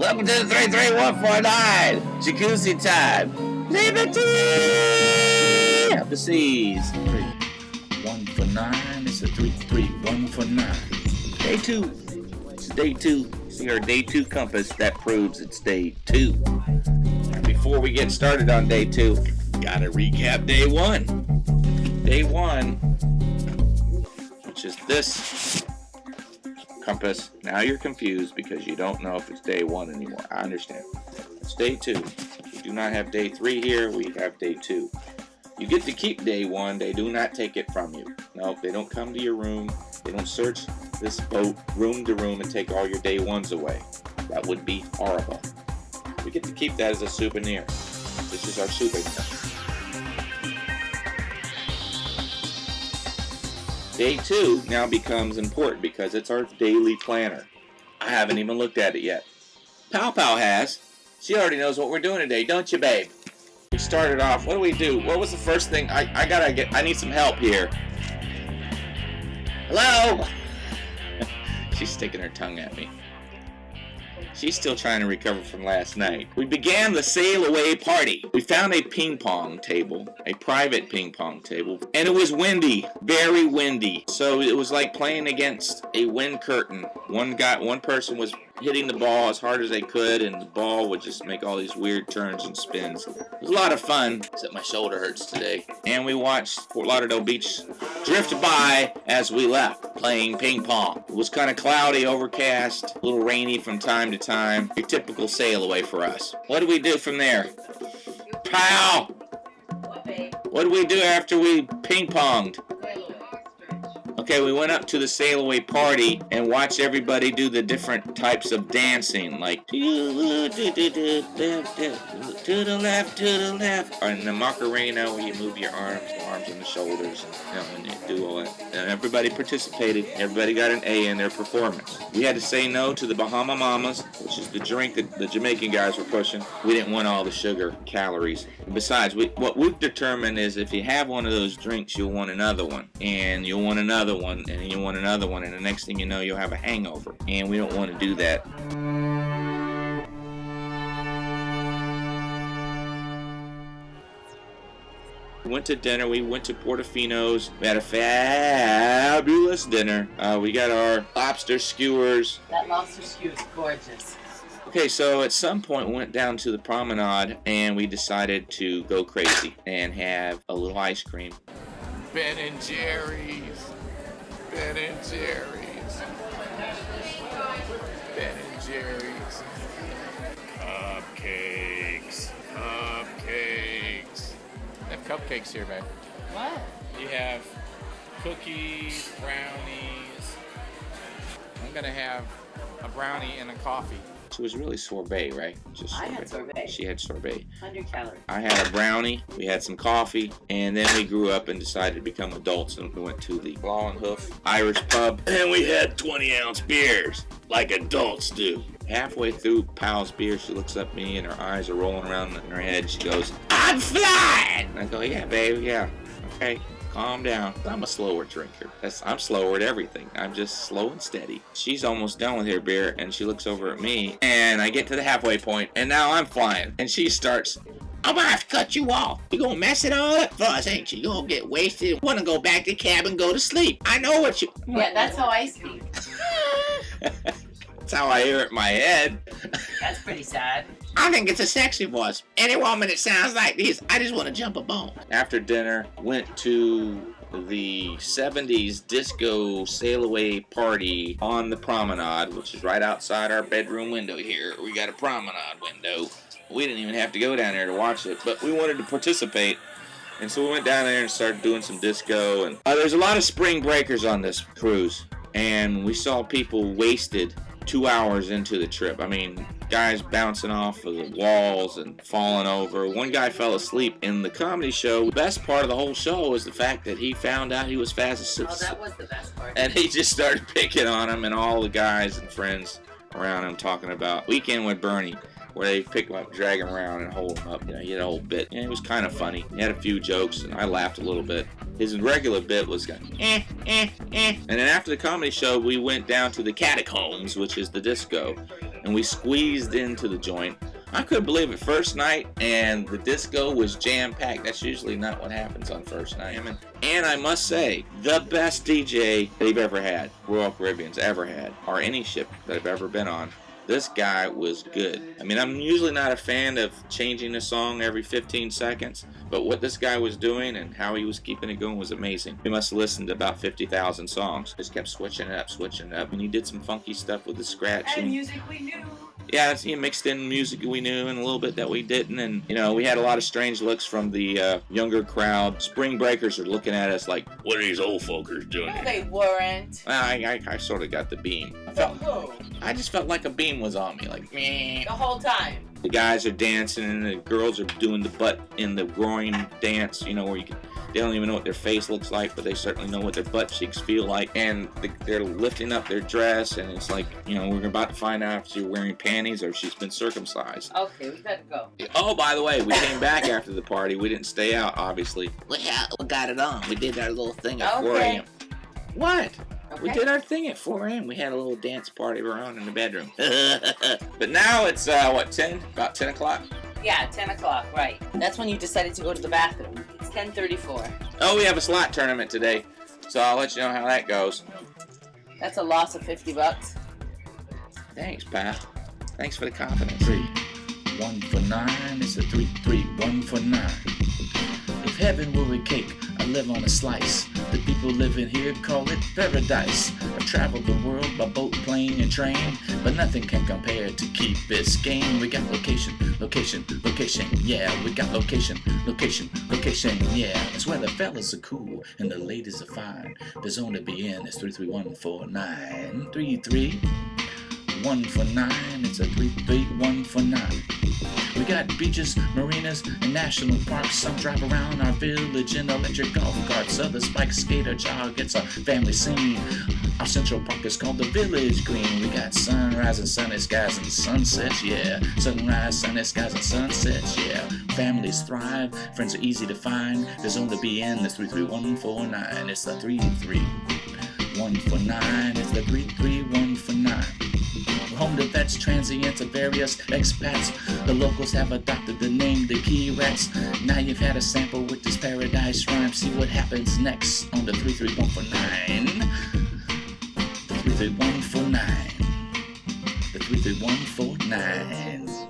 Welcome to the 33149. Jacuzzi time. Liberty of the seas. 3-1-for-9. It's a 3-3-1-for-9. Day 2. It's day 2. See our day 2 compass. That proves it's day 2. Before we get started on day 2, gotta recap day 1. Day 1, which is this compass. Now you're confused because you don't know if it's day 1 anymore. I understand. It's day 2. We do not have day 3 here. We have day 2. You get to keep day 1. They do not take it from you. No, they don't come to your room. They don't search this boat room to room and take all your day 1s away. That would be horrible. We get to keep that as a souvenir. This is our souvenir. Day 2 now becomes important because it's our daily planner. I haven't even looked at it yet. Pao Pao has. She already knows what we're doing today, don't you, babe? We started off. What do we do? What was the first thing? I need some help here. Hello? She's sticking her tongue at me. She's still trying to recover from last night. We began the sail away party. We found a ping pong table, a private ping pong table, and it was windy, very windy. So it was like playing against a wind curtain. One person was hitting the ball as hard as they could, and the ball would just make all these weird turns and spins. It was a lot of fun, except my shoulder hurts today. And we watched Fort Lauderdale Beach drift by as we left, playing ping pong. It was kind of cloudy, overcast, a little rainy from time to time. Your typical sail away for us. What do we do from there? Pow! What did we do after we ping ponged? Okay, we went up to the sail away party and watched everybody do the different types of dancing, like to the left, and the Macarena, where you move your arms and the shoulders, and you do all that. And everybody participated. Everybody got an A in their performance. We had to say no to the Bahama Mamas, which is the drink that the Jamaican guys were pushing. We didn't want all the sugar calories. Besides, what we've determined is if you have one of those drinks, you'll want another one, and you'll want another one, and you want another one, and the next thing you know, you'll have a hangover, and we don't want to do that. We went to dinner. We went to Portifino's. We had a fabulous dinner. We got our lobster skewers. That lobster skewer is gorgeous. Okay, so at some point we went down to the promenade and we decided to go crazy and have a little ice cream. Ben and Jerry's. Ben and Jerry's. Ben and Jerry's. Cupcakes. Cupcakes. They have cupcakes here, man. What? You have cookies, brownies. I'm gonna have a brownie and a coffee. So it was really sorbet, right? Just I had sorbet. She had sorbet. 100 calories. I had a brownie, we had some coffee, and then we grew up and decided to become adults, and we went to the Claw and Hoof Irish pub, and we had 20-ounce beers, like adults do. Halfway through Pal's beer, she looks up at me, and her eyes are rolling around in her head. She goes, "I'm flying!" And I go, "Yeah, babe, yeah. Okay, calm down." I'm a slower drinker. I'm slower at everything. I'm just slow and steady. She's almost done with her beer, and she looks over at me, and I get to the halfway point, and now I'm flying. And she starts, "I'm gonna have to cut you off. You're gonna mess it all up for us, ain't you? You're gonna get wasted. Wanna go back to the cabin and go to sleep. I know what you..." Yeah, that's how I speak. That's how I hear it in my head. That's pretty sad. I think it's a sexy voice. Any woman that sounds like this, I just want to jump a bone. After dinner, went to the 70s disco sail away party on the promenade, which is right outside our bedroom window here. We got a promenade window. We didn't even have to go down there to watch it, but we wanted to participate. And so we went down there and started doing some disco. And there's a lot of spring breakers on this cruise. And we saw people wasted 2 hours into the trip. I mean, guys bouncing off of the walls and falling over. One guy fell asleep in the comedy show. The best part of the whole show was the fact that he found out he was fast asleep. Oh, that was the best part. And he just started picking on him, and all the guys and friends around him talking about Weekend with Bernie. where they pick him up, drag him around, and hold him up. You know, he had a whole bit. And it was kind of funny. He had a few jokes, and I laughed a little bit. His regular bit was going, And then after the comedy show, we went down to the Catacombs, which is the disco, and we squeezed into the joint. I couldn't believe it. First night, and the disco was jam-packed. That's usually not what happens on first night. And I must say, the best DJ they've ever had, Royal Caribbean's ever had, or any ship that I've ever been on. This guy was good. I mean, I'm usually not a fan of changing a song every 15 seconds, but what this guy was doing and how he was keeping it going was amazing. He must have listened to about 50,000 songs. Just kept switching it up, and he did some funky stuff with the scratching. And music we knew. Yeah, he mixed in music we knew and a little bit that we didn't, and you know, we had a lot of strange looks from the younger crowd. Spring breakers are looking at us like, what are these old folkers doing No, here? they weren't. I sort of got the beam. I just felt like a beam was on me, like, meh. The whole time. The guys are dancing and the girls are doing the butt in the groin dance, you know, where they don't even know what their face looks like, but they certainly know what their butt cheeks feel like. And they're lifting up their dress, and it's like, you know, we're about to find out if she's wearing panties or if she's been circumcised. Okay, we gotta go. Oh, by the way, we came back after the party. We didn't stay out, obviously. We got it on. We did our little thing at 4 a.m. What? Okay. We did our thing at 4 a.m. We had a little dance party around in the bedroom. But now it's, what, 10? About 10 o'clock? Yeah, 10 o'clock, right. That's when you decided to go to the bathroom. It's 10:34. Oh, we have a slot tournament today, so I'll let you know how that goes. That's a loss of $50. Thanks, pal. Thanks for the confidence. 3, 1 for 9. It's a 3, 3, 1 for 9. If heaven were a cake, I live on a slice. The people living here call it paradise. I've traveled the world by boat, plane, and train, but nothing can compare to Key Biscayne. We got location, location, location, yeah. We got location, location, location, yeah. It's where the fellas are cool and the ladies are fine. The zone to be in is 33149. 3, 1 for 9. It's a 3, 1 for 9. We got beaches, marinas, and national parks. Some drive around our village in electric golf carts. Others bike, skate, or jog. It's a family scene. Our central park is called the Village Green. We got sunrise and sunny skies and sunsets, yeah. Sunrise, sunny skies and sunsets, yeah. Families thrive, friends are easy to find. The zone to be in is 33149. It's the 3, 1 for 9. It's the 3, 1 for 9. Home to vets, transients, and various expats. The locals have adopted the name the Key Rats. Now you've had a sample with this paradise rhyme. See what happens next on the 3, 1 for 9. The 3, 1 for 9. The 3, 1 for 9.